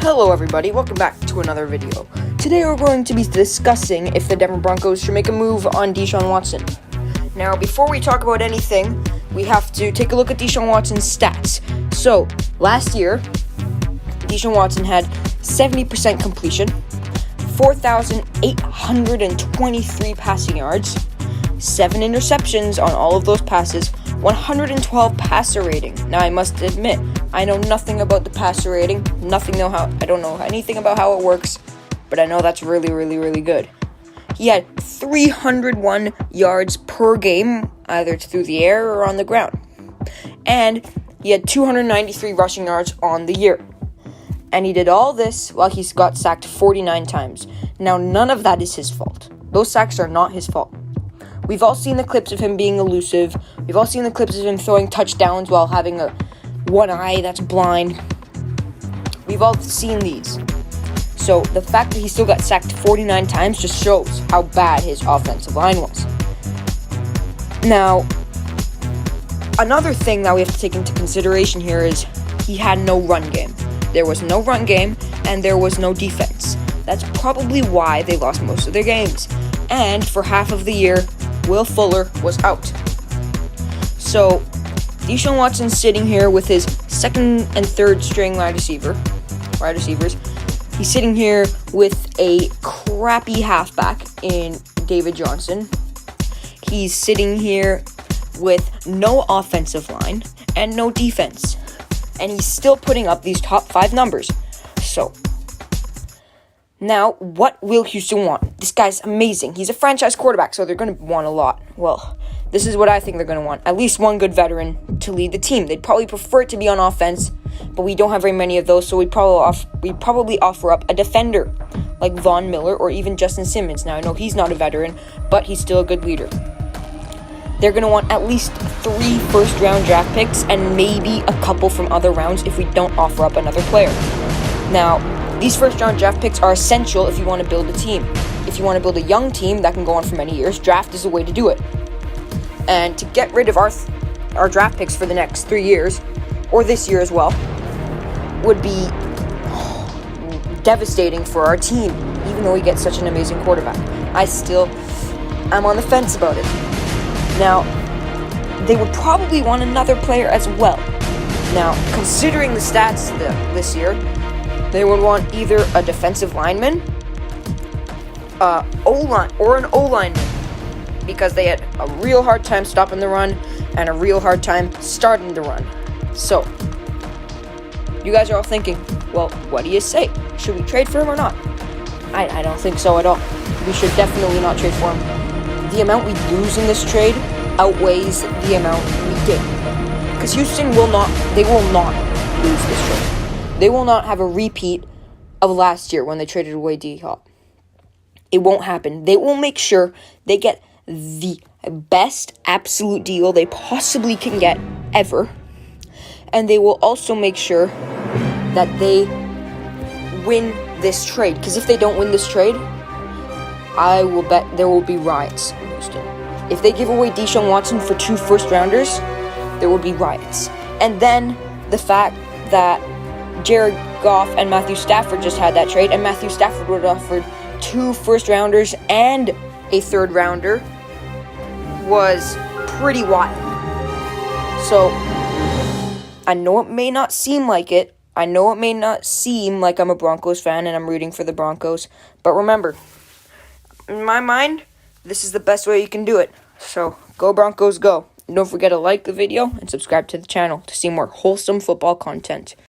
Hello everybody, welcome back to another video. Today we're going to be discussing if the Denver Broncos should make a move on Deshaun Watson. Now, before we talk about anything, we have to take a look at Deshaun Watson's stats. So, last year, Deshaun Watson had 70% completion, 4,823 passing yards, 7 interceptions on all of those passes, 112 passer rating. Now, I must admit, I know nothing about the passer rating. I don't know anything about how it works, but I know that's really, really, really good. He had 301 yards per game, either through the air or on the ground. And he had 293 rushing yards on the year. And he did all this while he got sacked 49 times. Now, none of that is his fault. Those sacks are not his fault. We've all seen the clips of him being elusive. We've all seen the clips of him throwing touchdowns while having one eye that's blind. We've all seen these. So the fact that he still got sacked 49 times just shows how bad his offensive line was. Now, another thing that we have to take into consideration here is he had no run game. There was no run game, and there was no defense. That's probably why they lost most of their games. And for half of the year, Will Fuller was out. So, Deshaun Watson's sitting here with his second and third string wide receivers. He's sitting here with a crappy halfback in David Johnson. He's sitting here with no offensive line and no defense. And he's still putting up these top 5 numbers. So, now, what will Houston want? This guy's amazing. He's a franchise quarterback, so they're going to want a lot. Well, this is what I think they're going to want. At least one good veteran to lead the team. They'd probably prefer it to be on offense, but we don't have very many of those, so we'd probably offer up a defender like Von Miller or even Justin Simmons. Now, I know he's not a veteran, but he's still a good leader. They're going to want at least 3 first-round draft picks and maybe a couple from other rounds if we don't offer up another player. Now, these first-round draft picks are essential if you want to build a team. If you want to build a young team that can go on for many years, draft is the way to do it. And to get rid of our draft picks for the next 3 years, or this year as well, would be devastating for our team, even though we get such an amazing quarterback. I'm on the fence about it. Now, they would probably want another player as well. Now, considering the stats this year, they would want either a defensive lineman, O-line, or an O-lineman, because they had a real hard time stopping the run and a real hard time starting the run. So, you guys are all thinking, well, what do you say? Should we trade for him or not? I don't think so at all. We should definitely not trade for him. The amount we lose in this trade outweighs the amount we gain. Because Houston will not lose this trade. They will not have a repeat of last year when they traded away D-Hop. It won't happen. They will make sure they get the best absolute deal they possibly can get ever. And they will also make sure that they win this trade. Because if they don't win this trade, I will bet there will be riots in Houston. If they give away Deshaun Watson for 2 first-rounders, there will be riots. And then the fact that Jared Goff and Matthew Stafford just had that trade, and Matthew Stafford would have offered 2 first-rounders and a third-rounder, was pretty wild. So, I know it may not seem like it. I know it may not seem like I'm a Broncos fan and I'm rooting for the Broncos. But remember, in my mind, this is the best way you can do it. So, go Broncos, go. And don't forget to like the video and subscribe to the channel to see more wholesome football content.